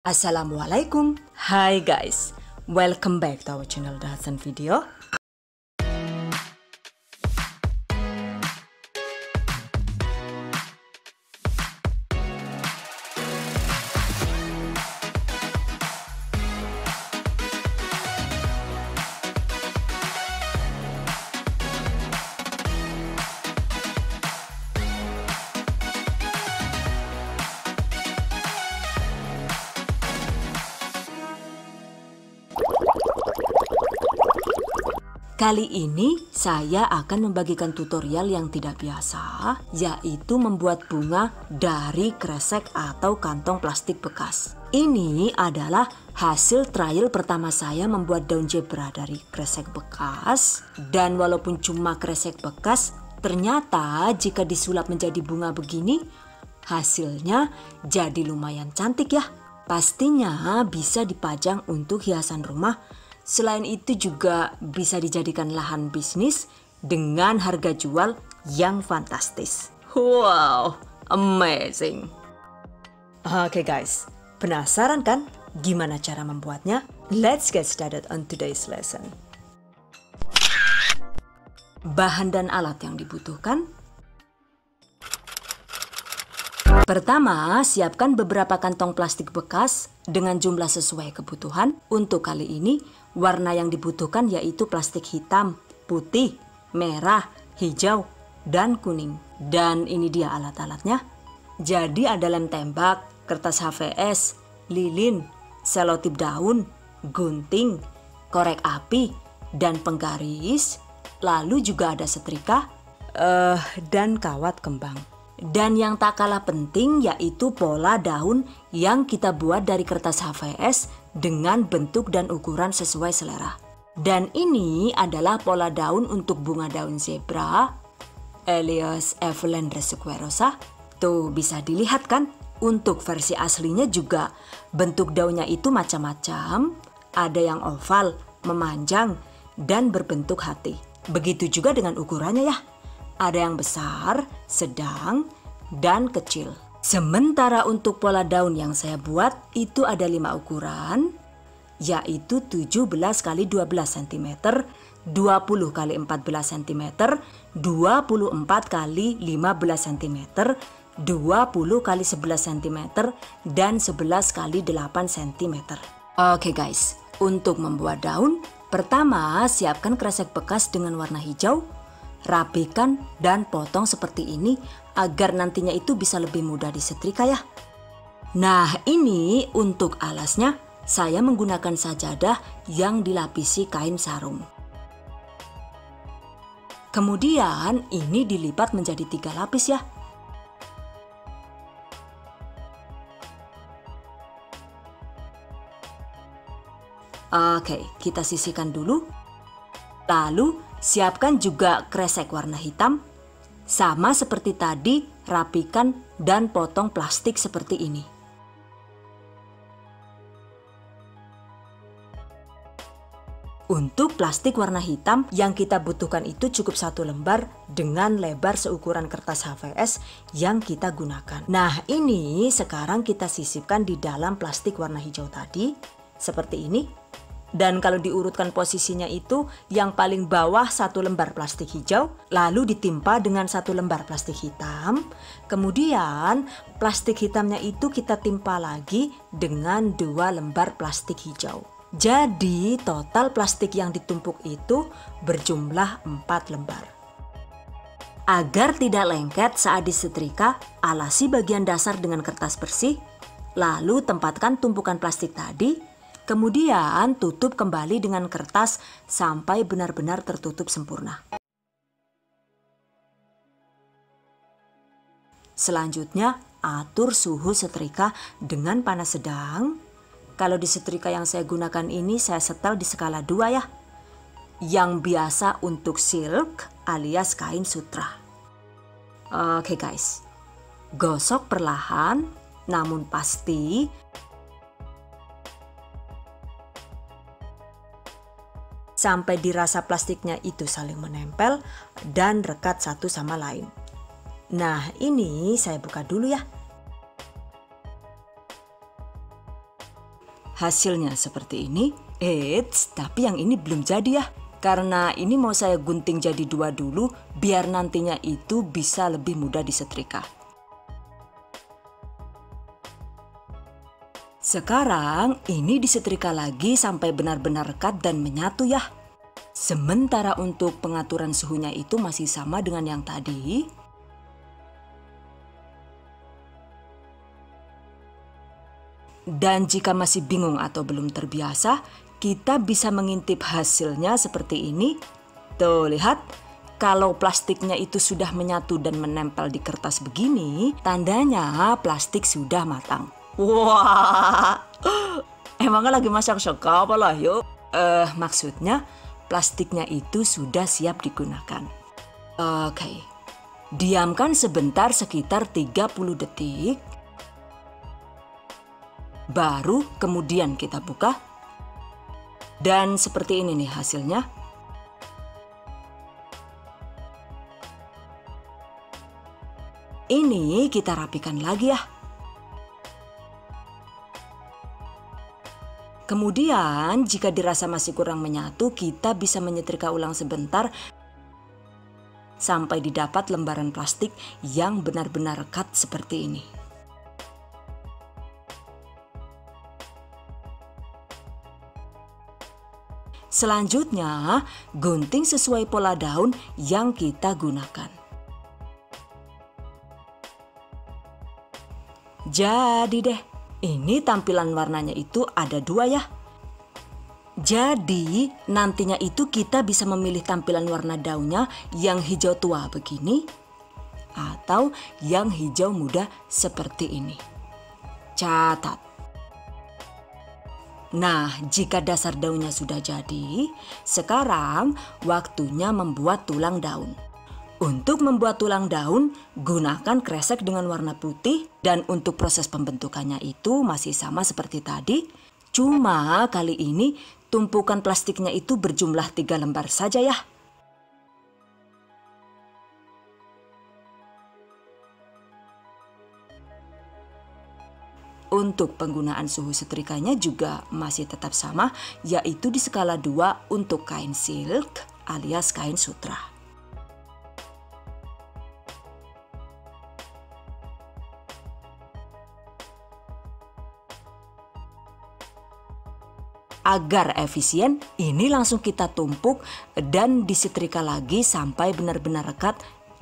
Assalamualaikum. Hi guys, welcome back to our channel Dahasan Video. Kali ini saya akan membagikan tutorial yang tidak biasa, yaitu membuat bunga dari kresek atau kantong plastik bekas. Ini adalah hasil trial pertama saya membuat daun zebra dari kresek bekas. Dan walaupun cuma kresek bekas, ternyata jika disulap menjadi bunga begini, hasilnya jadi lumayan cantik ya. Pastinya bisa dipajang untuk hiasan rumah. Selain itu juga bisa dijadikan lahan bisnis dengan harga jual yang fantastis. Wow, amazing. Oke guys, penasaran kan gimana cara membuatnya? Let's get started on today's lesson. Bahan dan alat yang dibutuhkan. Pertama, siapkan beberapa kantong plastik bekas dengan jumlah sesuai kebutuhan. Untuk kali ini, warna yang dibutuhkan yaitu plastik hitam, putih, merah, hijau, dan kuning. Dan ini dia alat-alatnya. Jadi ada lem tembak, kertas HVS, lilin, selotip daun, gunting, korek api, dan penggaris. Lalu juga ada setrika, dan kawat kembang. Dan yang tak kalah penting yaitu pola daun yang kita buat dari kertas HVS dengan bentuk dan ukuran sesuai selera. Dan ini adalah pola daun untuk bunga daun zebra alias Evelyn sequoiarosa. Tuh bisa dilihat kan, untuk versi aslinya juga bentuk daunnya itu macam-macam. Ada yang oval, memanjang, dan berbentuk hati. Begitu juga dengan ukurannya ya. Ada yang besar, sedang, dan kecil. Sementara untuk pola daun yang saya buat itu ada 5 ukuran, yaitu 17 x 12 cm, 20 x 14 cm, 24 x 15 cm, 20 x 11 cm, dan 11 x 8 cm. Oke guys, untuk membuat daun, pertama siapkan kresek bekas dengan warna hijau. Rapikan dan potong seperti ini agar nantinya itu bisa lebih mudah disetrika ya. Nah, ini untuk alasnya saya menggunakan sajadah yang dilapisi kain sarung. Kemudian ini dilipat menjadi 3 lapis ya. Oke, kita sisihkan dulu. Lalu siapkan juga kresek warna hitam. Sama seperti tadi, rapikan dan potong plastik seperti ini. Untuk plastik warna hitam yang kita butuhkan itu cukup 1 lembar dengan lebar seukuran kertas HVS yang kita gunakan. Nah, ini sekarang kita sisipkan di dalam plastik warna hijau tadi seperti ini. Dan kalau diurutkan posisinya itu yang paling bawah 1 lembar plastik hijau, lalu ditimpa dengan 1 lembar plastik hitam. Kemudian plastik hitamnya itu kita timpa lagi dengan 2 lembar plastik hijau. Jadi total plastik yang ditumpuk itu berjumlah 4 lembar. Agar tidak lengket saat disetrika, alasi bagian dasar dengan kertas bersih, lalu tempatkan tumpukan plastik tadi. Kemudian tutup kembali dengan kertas sampai benar-benar tertutup sempurna. Selanjutnya, atur suhu setrika dengan panas sedang. Kalau di setrika yang saya gunakan ini saya setel di skala 2 ya. Yang biasa untuk silk alias kain sutra. Oke guys, gosok perlahan namun pasti. Sampai dirasa plastiknya itu saling menempel dan rekat satu sama lain. Nah, ini saya buka dulu ya. hasilnya seperti ini. Eits, tapi yang ini belum jadi ya. Karena ini mau saya gunting jadi 2 dulu, biar nantinya itu bisa lebih mudah disetrika. Sekarang ini disetrika lagi sampai benar-benar rekat dan menyatu ya. Sementara untuk pengaturan suhunya itu masih sama dengan yang tadi. Dan jika masih bingung atau belum terbiasa, kita bisa mengintip hasilnya seperti ini. Tuh, lihat. Kalau plastiknya itu sudah menyatu dan menempel di kertas begini, tandanya plastik sudah matang. Wah, emangnya lagi masak suka apa lah yuk? Maksudnya plastiknya itu sudah siap digunakan. Oke, diamkan sebentar sekitar 30 detik. Baru kemudian kita buka. Dan seperti ini nih hasilnya. Ini kita rapikan lagi ya. Kemudian jika dirasa masih kurang menyatu, kita bisa menyetrika ulang sebentar sampai didapat lembaran plastik yang benar-benar rekat seperti ini. Selanjutnya, gunting sesuai pola daun yang kita gunakan. Jadi deh. Ini tampilan warnanya itu ada 2 ya. Jadi nantinya itu kita bisa memilih tampilan warna daunnya yang hijau tua begini atau yang hijau muda seperti ini. Catat. Nah, jika dasar daunnya sudah jadi, sekarang waktunya membuat tulang daun. Untuk membuat tulang daun, gunakan kresek dengan warna putih dan untuk proses pembentukannya itu masih sama seperti tadi. Cuma kali ini tumpukan plastiknya itu berjumlah 3 lembar saja ya. Untuk penggunaan suhu setrikanya juga masih tetap sama, yaitu di skala 2 untuk kain silk alias kain sutra. Agar efisien, ini langsung kita tumpuk dan disetrika lagi sampai benar-benar rekat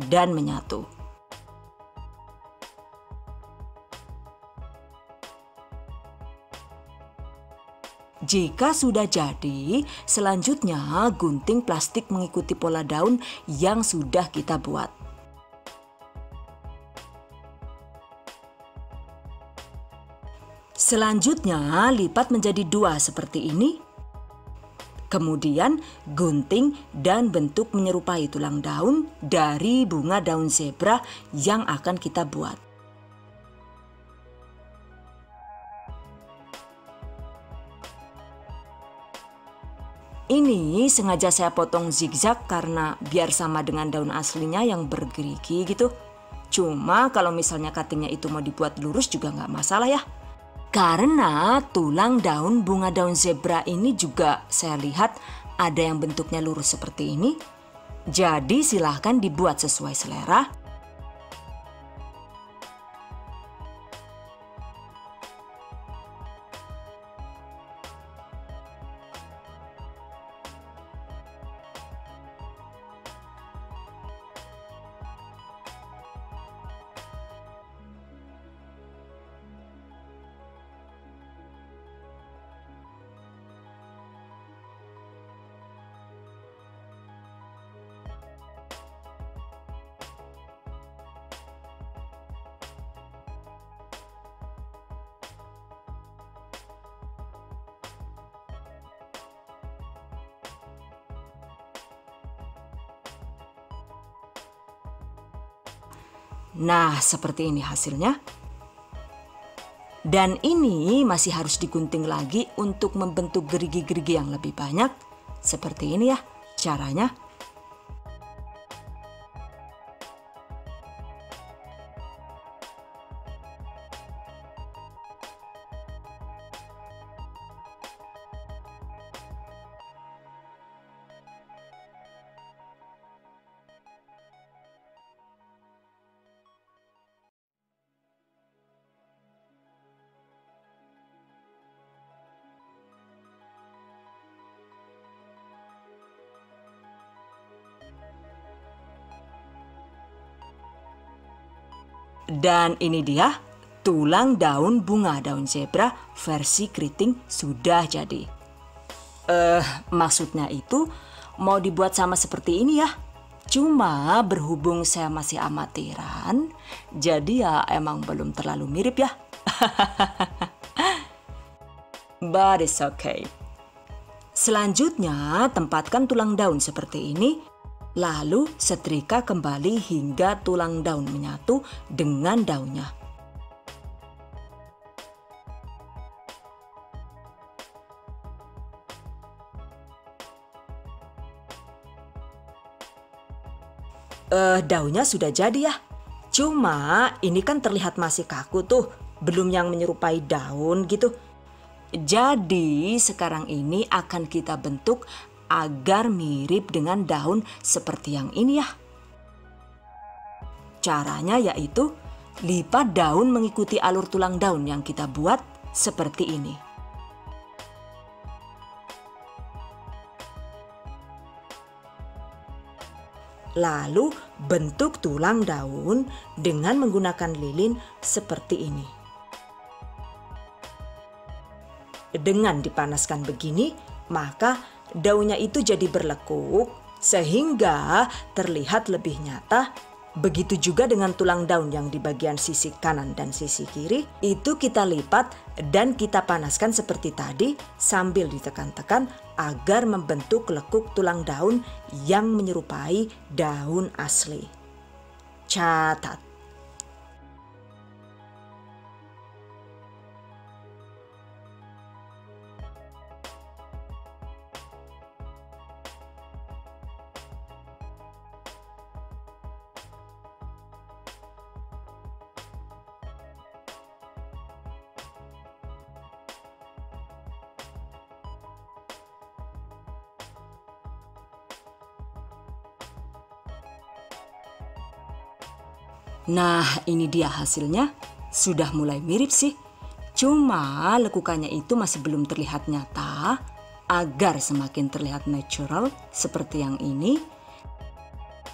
dan menyatu. Jika sudah jadi, selanjutnya gunting plastik mengikuti pola daun yang sudah kita buat. Selanjutnya, lipat menjadi 2 seperti ini. Kemudian, gunting dan bentuk menyerupai tulang daun dari bunga daun zebra yang akan kita buat. Ini sengaja saya potong zigzag karena biar sama dengan daun aslinya yang bergerigi gitu. Cuma kalau misalnya cuttingnya itu mau dibuat lurus juga nggak masalah ya. Karena tulang daun bunga daun zebra ini juga saya lihat ada yang bentuknya lurus seperti ini. Jadi silahkan dibuat sesuai selera. Nah, seperti ini hasilnya. Dan ini masih harus digunting lagi untuk membentuk gerigi-gerigi yang lebih banyak. Seperti ini ya caranya. Dan ini dia tulang daun bunga daun zebra versi keriting sudah jadi. Maksudnya itu mau dibuat sama seperti ini ya. Cuma berhubung saya masih amatiran, jadi ya emang belum terlalu mirip ya. But it's okay. Selanjutnya, tempatkan tulang daun seperti ini, lalu setrika kembali hingga tulang daun menyatu dengan daunnya. Daunnya sudah jadi ya. Cuma ini kan terlihat masih kaku tuh, belum yang menyerupai daun gitu. Jadi sekarang ini akan kita bentuk agar mirip dengan daun seperti yang ini ya. Caranya yaitu lipat daun mengikuti alur tulang daun yang kita buat seperti ini. Lalu bentuk tulang daun dengan menggunakan lilin seperti ini. Dengan dipanaskan begini, maka daunnya itu jadi berlekuk sehingga terlihat lebih nyata. Begitu juga dengan tulang daun yang di bagian sisi kanan dan sisi kiri, itu kita lipat dan kita panaskan seperti tadi sambil ditekan-tekan agar membentuk lekuk tulang daun yang menyerupai daun asli. Catat. Nah, ini dia hasilnya. Sudah mulai mirip sih. Cuma lekukannya itu masih belum terlihat nyata. Agar semakin terlihat natural seperti yang ini,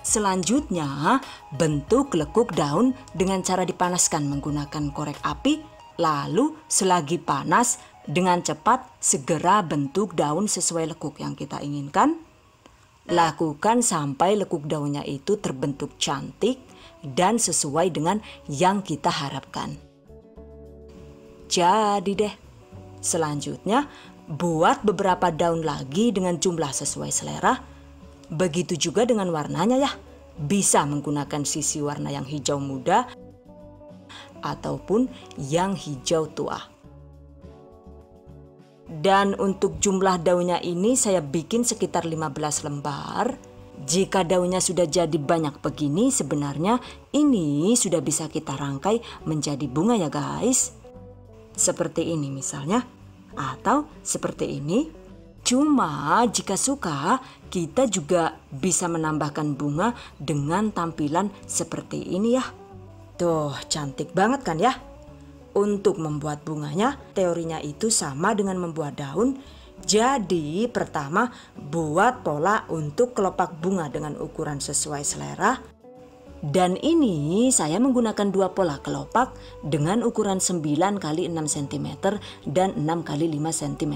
selanjutnya bentuk lekuk daun dengan cara dipanaskan menggunakan korek api. Lalu selagi panas, dengan cepat segera bentuk daun sesuai lekuk yang kita inginkan. Lakukan sampai lekuk daunnya itu terbentuk cantik dan sesuai dengan yang kita harapkan. Jadi deh, selanjutnya buat beberapa daun lagi dengan jumlah sesuai selera. Begitu juga dengan warnanya ya. Bisa menggunakan sisi warna yang hijau muda ataupun yang hijau tua. Dan untuk jumlah daunnya ini saya bikin sekitar 15 lembar. Jika daunnya sudah jadi banyak begini, sebenarnya ini sudah bisa kita rangkai menjadi bunga ya guys. Seperti ini misalnya, atau seperti ini. Cuma jika suka, kita juga bisa menambahkan bunga dengan tampilan seperti ini ya. Tuh, cantik banget kan ya? Untuk membuat bunganya, teorinya itu sama dengan membuat daun. Jadi pertama buat pola untuk kelopak bunga dengan ukuran sesuai selera. Dan ini saya menggunakan dua pola kelopak dengan ukuran 9 x 6 cm dan 6 x 5 cm.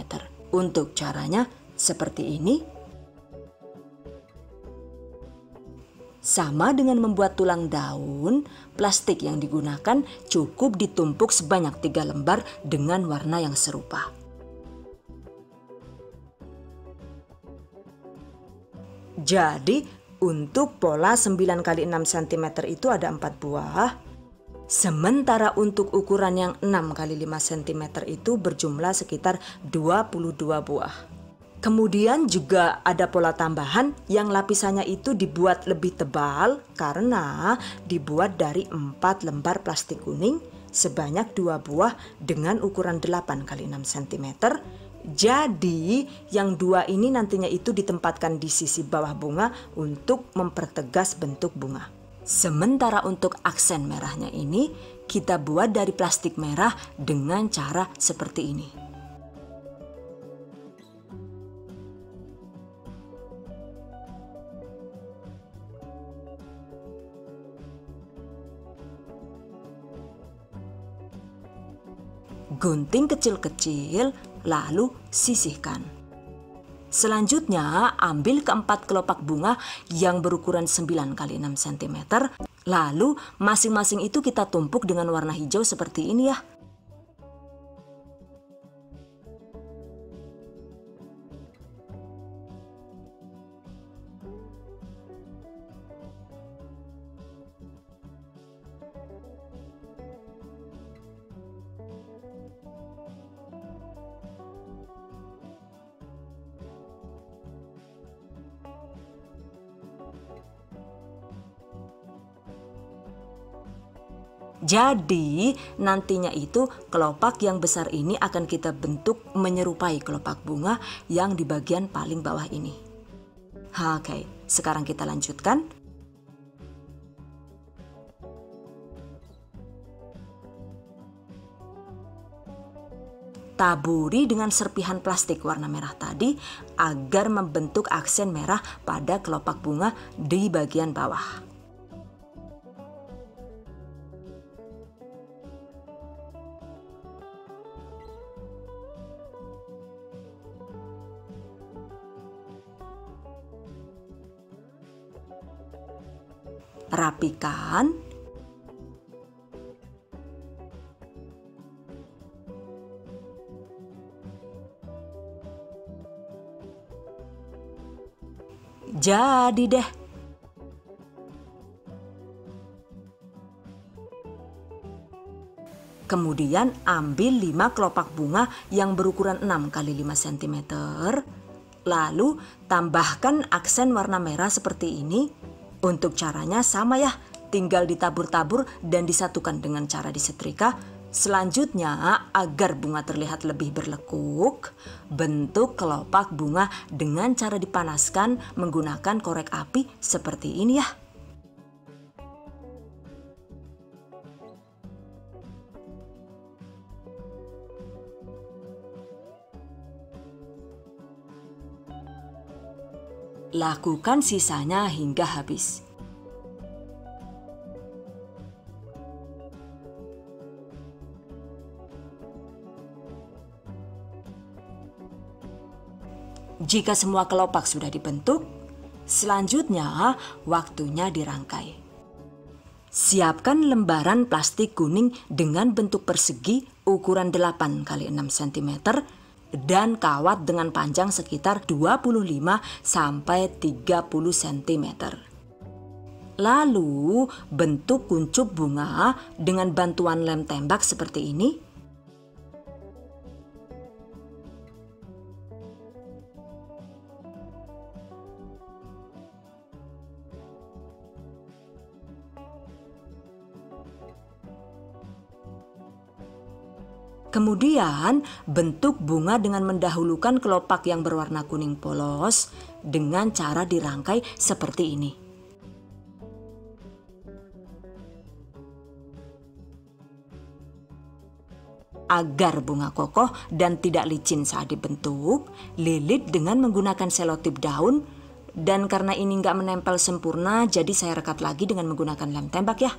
Untuk caranya seperti ini. Sama dengan membuat tulang daun, plastik yang digunakan cukup ditumpuk sebanyak 3 lembar dengan warna yang serupa. Jadi untuk pola 9 x 6 cm itu ada 4 buah. Sementara untuk ukuran yang 6 x 5 cm itu berjumlah sekitar 22 buah. Kemudian juga ada pola tambahan yang lapisannya itu dibuat lebih tebal karena dibuat dari 4 lembar plastik kuning sebanyak 2 buah dengan ukuran 8 x 6 cm. Jadi yang 2 ini nantinya itu ditempatkan di sisi bawah bunga untuk mempertegas bentuk bunga. Sementara untuk aksen merahnya ini kita buat dari plastik merah dengan cara seperti ini. gunting kecil-kecil, lalu sisihkan. Selanjutnya, ambil keempat kelopak bunga yang berukuran 9 x 6 cm. Lalu, masing-masing itu kita tumpuk dengan warna hijau seperti ini ya. Jadi nantinya itu kelopak yang besar ini akan kita bentuk menyerupai kelopak bunga yang di bagian paling bawah ini. Oke, sekarang kita lanjutkan. Taburi dengan serpihan plastik warna merah tadi agar membentuk aksen merah pada kelopak bunga di bagian bawah. Rapikan. Jadi deh. Kemudian ambil 5 kelopak bunga yang berukuran 6 x 5 cm. Lalu tambahkan aksen warna merah seperti ini. Untuk caranya sama ya, tinggal ditabur-tabur dan disatukan dengan cara disetrika. Selanjutnya, agar bunga terlihat lebih berlekuk, bentuk kelopak bunga dengan cara dipanaskan menggunakan korek api seperti ini ya. Lakukan sisanya hingga habis. Jika semua kelopak sudah dibentuk, selanjutnya waktunya dirangkai. Siapkan lembaran plastik kuning dengan bentuk persegi ukuran 8 x 6 cm dan kawat dengan panjang sekitar 25 sampai 30 cm. Lalu bentuk kuncup bunga dengan bantuan lem tembak seperti ini. Kemudian bentuk bunga dengan mendahulukan kelopak yang berwarna kuning polos dengan cara dirangkai seperti ini. Agar bunga kokoh dan tidak licin saat dibentuk, lilit dengan menggunakan selotip daun. Dan karena ini nggak menempel sempurna, jadi saya rekat lagi dengan menggunakan lem tembak ya.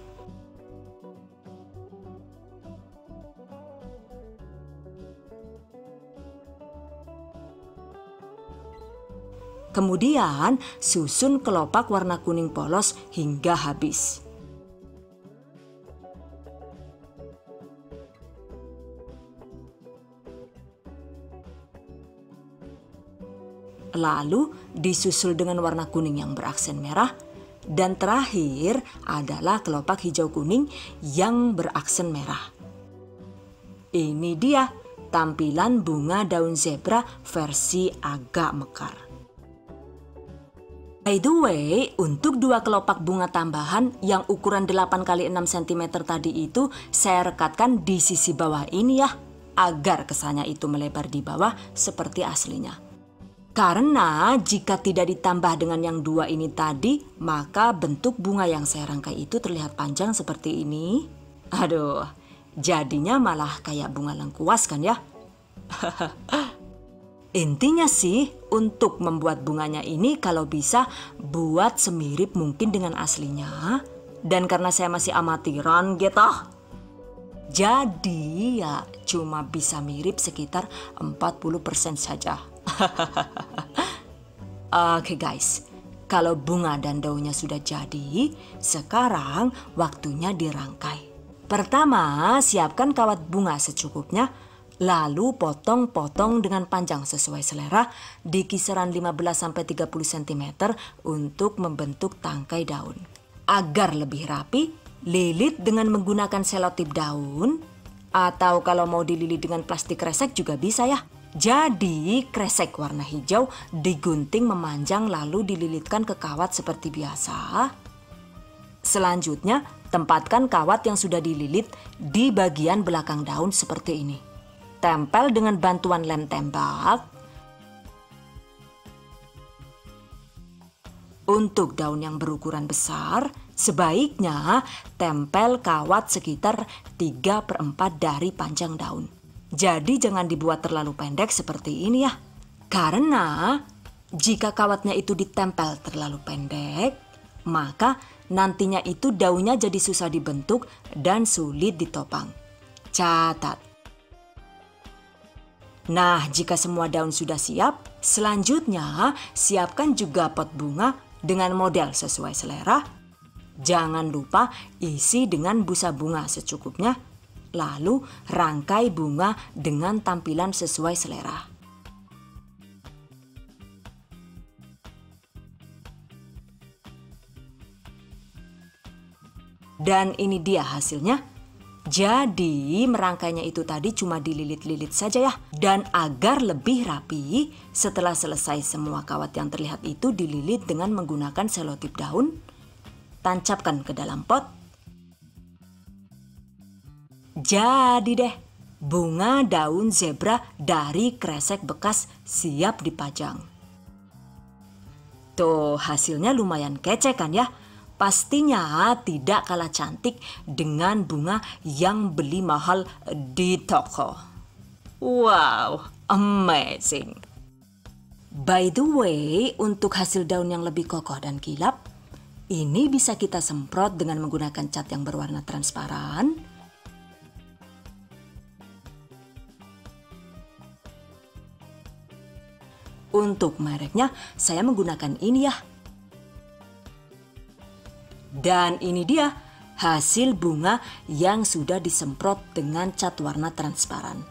Kemudian susun kelopak warna kuning polos hingga habis. Lalu disusul dengan warna kuning yang beraksen merah. Dan terakhir adalah kelopak hijau kuning yang beraksen merah. Ini dia tampilan bunga daun zebra versi agak mekar. By the way, untuk 2 kelopak bunga tambahan yang ukuran 8 x 6 cm tadi itu saya rekatkan di sisi bawah ini ya, agar kesannya itu melebar di bawah seperti aslinya. Karena jika tidak ditambah dengan yang 2 ini tadi, maka bentuk bunga yang saya rangkai itu terlihat panjang seperti ini. Aduh, jadinya malah kayak bunga lengkuas kan ya. Intinya sih, untuk membuat bunganya ini kalau bisa buat semirip mungkin dengan aslinya. Dan karena saya masih amatiran gitu, Jadi ya cuma bisa mirip sekitar 40% saja. Oke guys, kalau bunga dan daunnya sudah jadi, sekarang waktunya dirangkai. Pertama, siapkan kawat bunga secukupnya, lalu potong-potong dengan panjang sesuai selera di kisaran 15-30 cm untuk membentuk tangkai daun. Agar lebih rapi, lilit dengan menggunakan selotip daun, atau kalau mau dililit dengan plastik kresek juga bisa ya. Jadi kresek warna hijau digunting memanjang lalu dililitkan ke kawat seperti biasa. Selanjutnya, tempatkan kawat yang sudah dililit di bagian belakang daun seperti ini. Tempel dengan bantuan lem tembak. Untuk daun yang berukuran besar, sebaiknya tempel kawat sekitar 3/4 dari panjang daun. Jadi jangan dibuat terlalu pendek seperti ini ya. Karena jika kawatnya itu ditempel terlalu pendek, maka nantinya itu daunnya jadi susah dibentuk dan sulit ditopang. Catat. Nah, jika semua daun sudah siap, selanjutnya siapkan juga pot bunga dengan model sesuai selera. Jangan lupa isi dengan busa bunga secukupnya, lalu rangkai bunga dengan tampilan sesuai selera. Dan ini dia hasilnya. Jadi merangkainya itu tadi cuma dililit-lilit saja ya. Dan agar lebih rapi, setelah selesai semua kawat yang terlihat itu dililit dengan menggunakan selotip daun, tancapkan ke dalam pot. Jadi deh, bunga daun zebra dari kresek bekas siap dipajang. Tuh, hasilnya lumayan kece kan ya? Pastinya tidak kalah cantik dengan bunga yang beli mahal di toko. Wow, amazing. By the way, untuk hasil daun yang lebih kokoh dan kilap, ini bisa kita semprot dengan menggunakan cat yang berwarna transparan. Untuk mereknya, saya menggunakan ini ya. Dan ini dia hasil bunga yang sudah disemprot dengan cat warna transparan.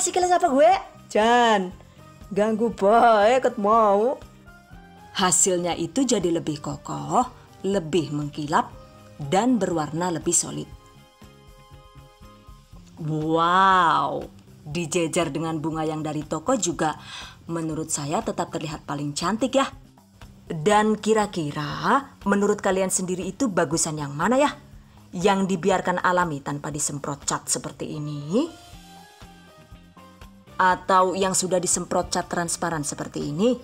Sekilas apa gue? Jan, ganggu banget mau. Hasilnya itu jadi lebih kokoh, lebih mengkilap, dan berwarna lebih solid. Wow, dijejer dengan bunga yang dari toko juga menurut saya tetap terlihat paling cantik ya. Dan kira-kira menurut kalian sendiri itu bagusan yang mana ya? Yang dibiarkan alami tanpa disemprot cat seperti ini? Atau yang sudah disemprot cat transparan seperti ini?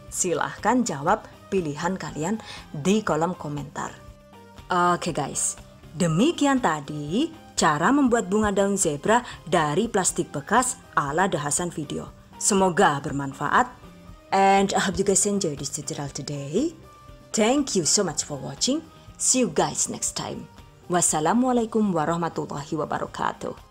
Silahkan jawab pilihan kalian di kolom komentar. Oke guys, demikian tadi cara membuat bunga daun zebra dari plastik bekas ala The Hasan Video. Semoga bermanfaat. And I hope you guys enjoyed this tutorial today. Thank you so much for watching. See you guys next time. Wassalamualaikum warahmatullahi wabarakatuh.